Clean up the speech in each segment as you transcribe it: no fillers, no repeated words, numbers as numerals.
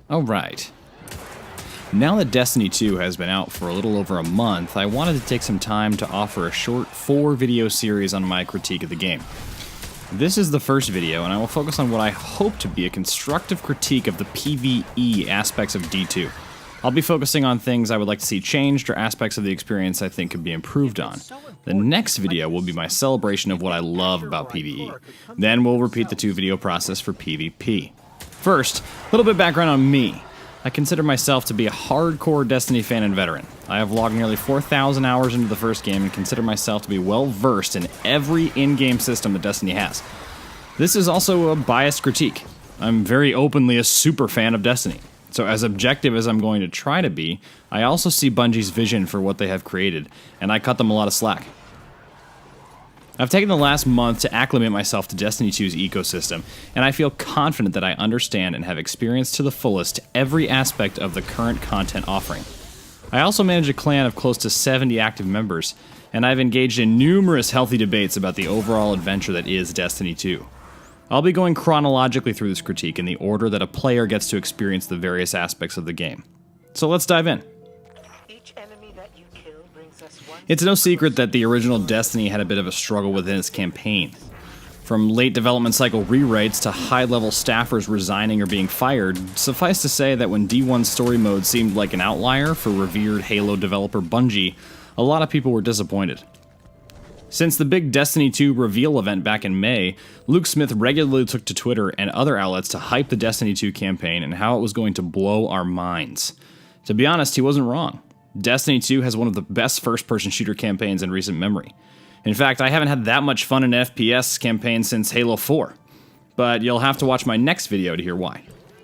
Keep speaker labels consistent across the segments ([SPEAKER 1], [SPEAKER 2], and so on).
[SPEAKER 1] Alright. Now that Destiny 2 has been out for a little over a month, I wanted to take some time to offer a short 4-video series on my critique of the game. This is the first video, and I will focus on what I hope to be a constructive critique of the PvE aspects of D2. I'll be focusing on things I would like to see changed or aspects of the experience I think could be improved on. The next video will be my celebration of what I love about PvE. Then we'll repeat the 2-video process for PvP. First, a little bit of background on me. I consider myself to be a hardcore Destiny fan and veteran. I have logged nearly 4,000 hours into the first game and consider myself to be well versed in every in-game system that Destiny has. This is also a biased critique. I'm very openly a super fan of Destiny. So as objective as I'm going to try to be, I also see Bungie's vision for what they have created, and I cut them a lot of slack. I've taken the last month to acclimate myself to Destiny 2's ecosystem, and I feel confident that I understand and have experienced to the fullest every aspect of the current content offering. I also manage a clan of close to 70 active members, and I've engaged in numerous healthy debates about the overall adventure that is Destiny 2. I'll be going chronologically through this critique in the order that a player gets to experience the various aspects of the game. So let's dive in. It's no secret that the original Destiny had a bit of a struggle within its campaign. From late development cycle rewrites to high-level staffers resigning or being fired, suffice to say that when D1's story mode seemed like an outlier for revered Halo developer Bungie, a lot of people were disappointed. Since the big Destiny 2 reveal event back in May, Luke Smith regularly took to Twitter and other outlets to hype the Destiny 2 campaign and how it was going to blow our minds. To be honest, he wasn't wrong. Destiny 2 has one of the best first-person shooter campaigns in recent memory. In fact, I haven't had that much fun in an FPS campaign since Halo 4. But you'll have to watch my next video to hear why.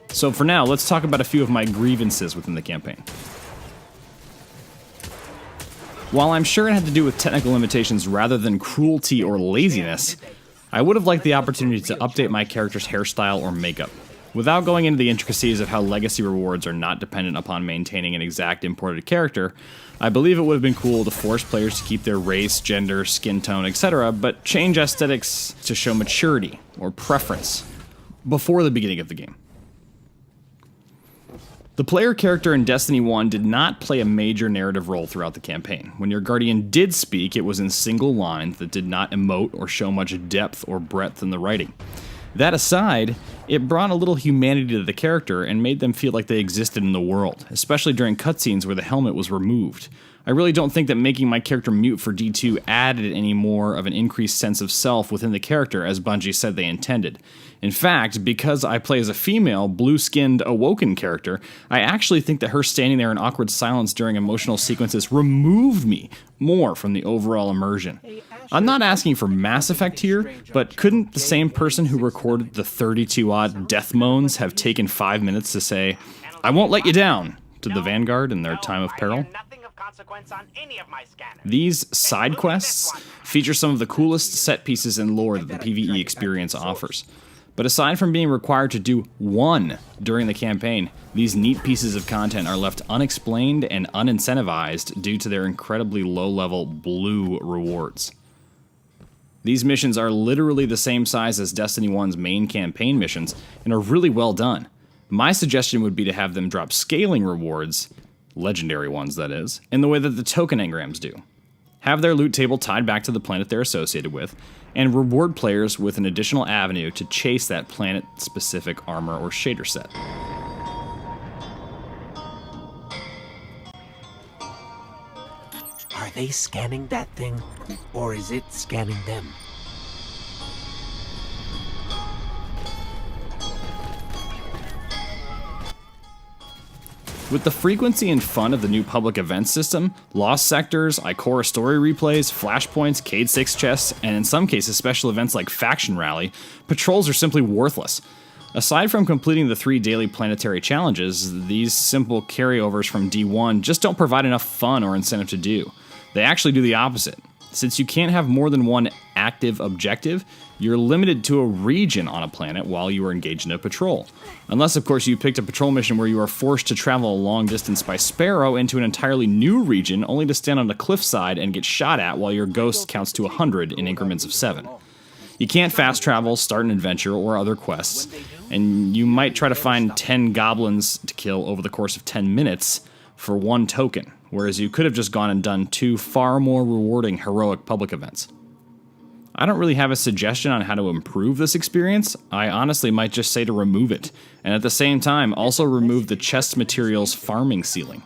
[SPEAKER 1] So for now, let's talk about a few of my grievances within the campaign. While I'm sure it had to do with technical limitations rather than cruelty or laziness, I would have liked the opportunity to update my character's hairstyle or makeup. Without going into the intricacies of how legacy rewards are not dependent upon maintaining an exact imported character, I believe it would have been cool to force players to keep their race, gender, skin tone, etc., but change aesthetics to show maturity or preference before the beginning of the game. The player character in Destiny 1 did not play a major narrative role throughout the campaign. When your Guardian did speak, it was in single lines that did not emote or show much depth or breadth in the writing. That aside, it brought a little humanity to the character and made them feel like they existed in the world, especially during cutscenes where the helmet was removed. I really don't think that making my character mute for D2 added any more of an increased sense of self within the character as Bungie said they intended. In fact, because I play as a female, blue-skinned, awoken character, I actually think that her standing there in awkward silence during emotional sequences removed me more from the overall immersion. I'm not asking for Mass Effect here, but couldn't the same person who recorded the 32-odd death moans have taken 5 minutes to say, "I won't let you down," to the Vanguard in their time of peril? These side quests feature some of the coolest set pieces and lore that the PvE experience offers. But aside from being required to do one during the campaign, these neat pieces of content are left unexplained and unincentivized due to their incredibly low-level blue rewards. These missions are literally the same size as Destiny 1's main campaign missions and are really well done. My suggestion would be to have them drop scaling rewards, legendary ones that is, in the way that the token engrams do. Have their loot table tied back to the planet they're associated with, and reward players with an additional avenue to chase that planet-specific armor or shader set.
[SPEAKER 2] Are they scanning that thing, or is it scanning them?
[SPEAKER 1] With the frequency and fun of the new public events system, lost sectors, Ikora story replays, flashpoints, Cade 6 chests, and in some cases special events like Faction Rally, patrols are simply worthless. Aside from completing the 3 daily planetary challenges, these simple carryovers from D1 just don't provide enough fun or incentive to do. They actually do the opposite. Since you can't have more than one active objective, you're limited to a region on a planet while you are engaged in a patrol. Unless, of course, you picked a patrol mission where you are forced to travel a long distance by Sparrow into an entirely new region only to stand on a cliffside and get shot at while your ghost counts to 100 in increments of 7. You can't fast travel, start an adventure, or other quests, and you might try to find 10 goblins to kill over the course of 10 minutes for 1 token, whereas you could have just gone and done 2 far more rewarding heroic public events. I don't really have a suggestion on how to improve this experience. I honestly might just say to remove it, and at the same time also remove the chest materials farming ceiling.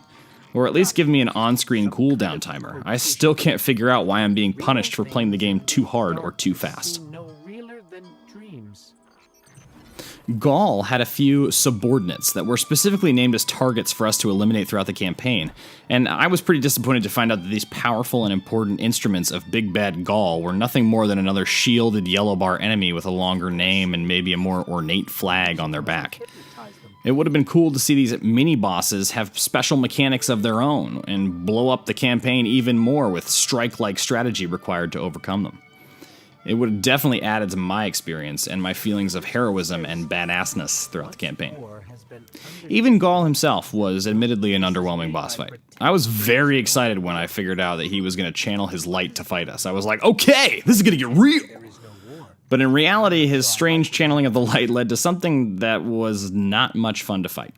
[SPEAKER 1] Or at least give me an on-screen cooldown timer. I still can't figure out why I'm being punished for playing the game too hard or too fast. Gaul had a few subordinates that were specifically named as targets for us to eliminate throughout the campaign, and I was pretty disappointed to find out that these powerful and important instruments of Big Bad Gaul were nothing more than another shielded yellow bar enemy with a longer name and maybe a more ornate flag on their back. It would have been cool to see these mini-bosses have special mechanics of their own and blow up the campaign even more with strike-like strategy required to overcome them. It would have definitely added to my experience and my feelings of heroism and badassness throughout the campaign. Even Gaul himself was admittedly an underwhelming boss fight. I was very excited when I figured out that he was going to channel his light to fight us. I was like, okay, this is going to get real! But in reality, his strange channeling of the light led to something that was not much fun to fight.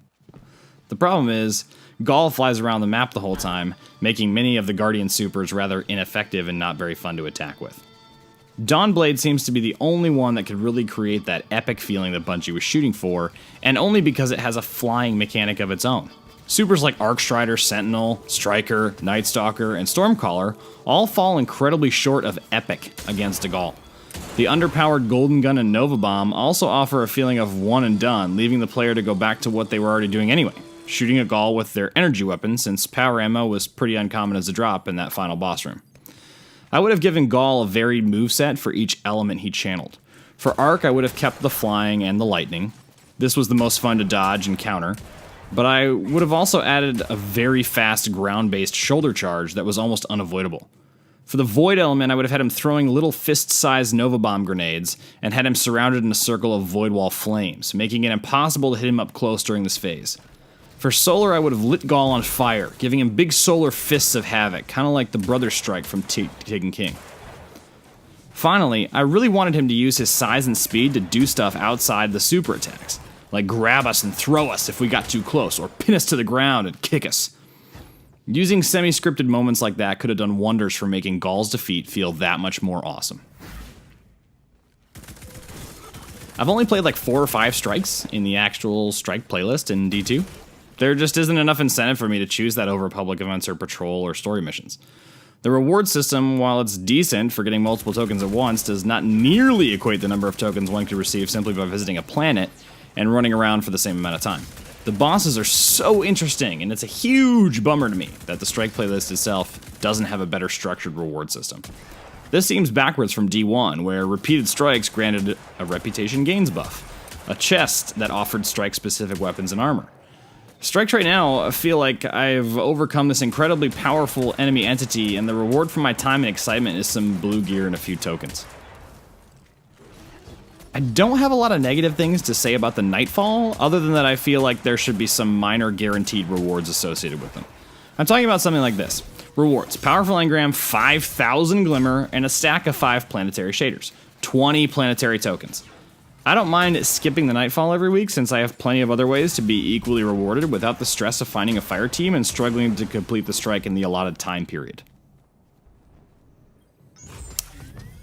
[SPEAKER 1] The problem is, Gaul flies around the map the whole time, making many of the Guardian Supers rather ineffective and not very fun to attack with. Dawnblade seems to be the only one that could really create that epic feeling that Bungie was shooting for, and only because it has a flying mechanic of its own. Supers like Arcstrider, Sentinel, Striker, Nightstalker, and Stormcaller all fall incredibly short of epic against a Gaul. The underpowered Golden Gun and Nova Bomb also offer a feeling of one and done, leaving the player to go back to what they were already doing anyway, shooting a Gaul with their energy weapon since power ammo was pretty uncommon as a drop in that final boss room. I would have given Gaul a varied moveset for each element he channeled. For Arc, I would have kept the flying and the lightning. This was the most fun to dodge and counter. But I would have also added a very fast ground-based shoulder charge that was almost unavoidable. For the Void element, I would have had him throwing little fist-sized Nova Bomb grenades and had him surrounded in a circle of Void Wall flames, making it impossible to hit him up close during this phase. For Solar, I would have lit Gaul on fire, giving him big solar fists of havoc, kind of like the Brother Strike from Taken King. Finally, I really wanted him to use his size and speed to do stuff outside the super attacks, like grab us and throw us if we got too close, or pin us to the ground and kick us. Using semi-scripted moments like that could have done wonders for making Gaul's defeat feel that much more awesome. I've only played like 4 or 5 strikes in the actual strike playlist in D2. There just isn't enough incentive for me to choose that over public events or patrol or story missions. The reward system, while it's decent for getting multiple tokens at once, does not nearly equate the number of tokens one could receive simply by visiting a planet and running around for the same amount of time. The bosses are so interesting, and it's a huge bummer to me that the strike playlist itself doesn't have a better structured reward system. This seems backwards from D1, where repeated strikes granted a reputation gains buff, a chest that offered strike-specific weapons and armor. Strikes right now feel like I've overcome this incredibly powerful enemy entity, and the reward for my time and excitement is some blue gear and a few tokens. I don't have a lot of negative things to say about the Nightfall, other than that I feel like there should be some minor guaranteed rewards associated with them. I'm talking about something like this. Rewards: powerful engram, 5,000 glimmer, and a stack of 5 planetary shaders. 20 planetary tokens. I don't mind skipping the Nightfall every week since I have plenty of other ways to be equally rewarded without the stress of finding a fire team and struggling to complete the strike in the allotted time period.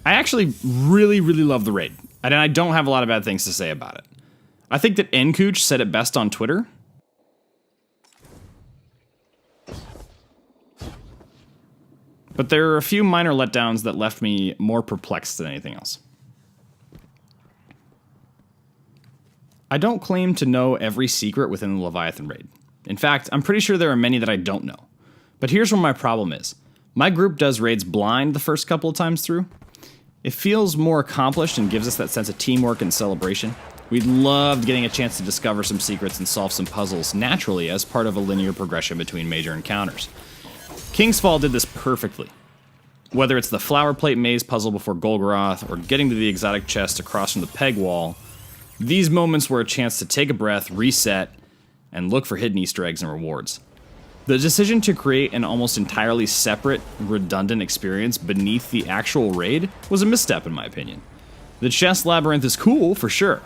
[SPEAKER 1] I actually really love the raid, and I don't have a lot of bad things to say about it. I think that Nkooch said it best on Twitter. But there are a few minor letdowns that left me more perplexed than anything else. I don't claim to know every secret within the Leviathan raid. In fact, I'm pretty sure there are many that I don't know. But here's where my problem is. My group does raids blind the first couple of times through. It feels more accomplished and gives us that sense of teamwork and celebration. We loved getting a chance to discover some secrets and solve some puzzles naturally as part of a linear progression between major encounters. King's Fall did this perfectly. Whether it's the flower plate maze puzzle before Golgoroth or getting to the exotic chest across from the peg wall, these moments were a chance to take a breath, reset, and look for hidden Easter eggs and rewards. The decision to create an almost entirely separate, redundant experience beneath the actual raid was a misstep in my opinion. The chest labyrinth is cool, for sure,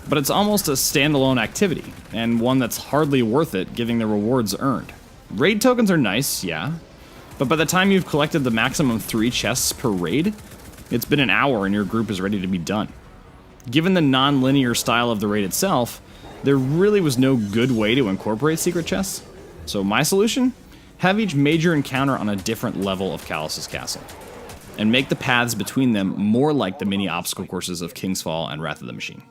[SPEAKER 1] but it's almost a standalone activity, and one that's hardly worth it given the rewards earned. Raid tokens are nice, yeah, but by the time you've collected the maximum 3 chests per raid, it's been an hour and your group is ready to be done. Given the non-linear style of the raid itself, there really was no good way to incorporate secret chests. So my solution? Have each major encounter on a different level of Callus's castle, and make the paths between them more like the mini obstacle courses of King's Fall and Wrath of the Machine.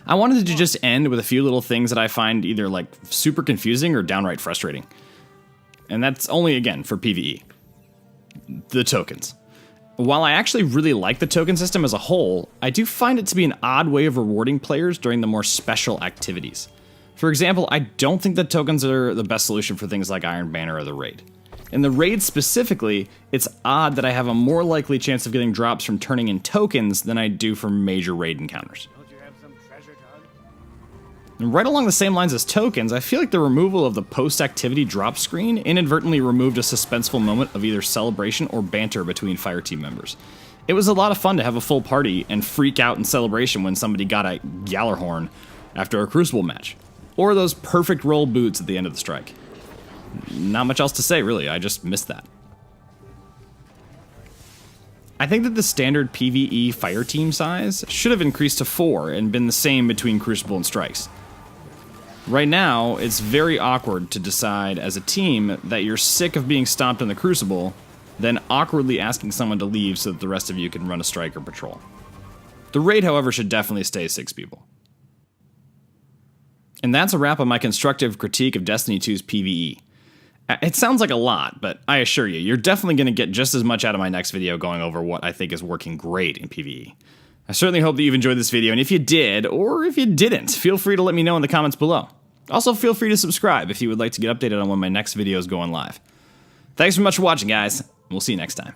[SPEAKER 1] I wanted to just end with a few little things that I find either like super confusing or downright frustrating. And that's only, again, for PvE. The tokens. While I actually really like the token system as a whole, I do find it to be an odd way of rewarding players during the more special activities. For example, I don't think that tokens are the best solution for things like Iron Banner or the Raid. In the Raid specifically, it's odd that I have a more likely chance of getting drops from turning in tokens than I do from major Raid encounters. And right along the same lines as tokens, I feel like the removal of the post-activity drop screen inadvertently removed a suspenseful moment of either celebration or banter between Fireteam members. It was a lot of fun to have a full party and freak out in celebration when somebody got a Gjallarhorn after a Crucible match, or those perfect roll boots at the end of the strike. Not much else to say, really. I just missed that. I think that the standard PvE Fireteam size should have increased to 4 and been the same between Crucible and strikes. Right now, it's very awkward to decide as a team that you're sick of being stomped in the Crucible, then awkwardly asking someone to leave so that the rest of you can run a strike or patrol. The raid, however, should definitely stay 6 people. And that's a wrap on my constructive critique of Destiny 2's PvE. It sounds like a lot, but I assure you, you're definitely going to get just as much out of my next video going over what I think is working great in PvE. I certainly hope that you've enjoyed this video, and if you did, or if you didn't, feel free to let me know in the comments below. Also, feel free to subscribe if you would like to get updated on when my next videos go on live. Thanks so much for watching, guys. We'll see you next time.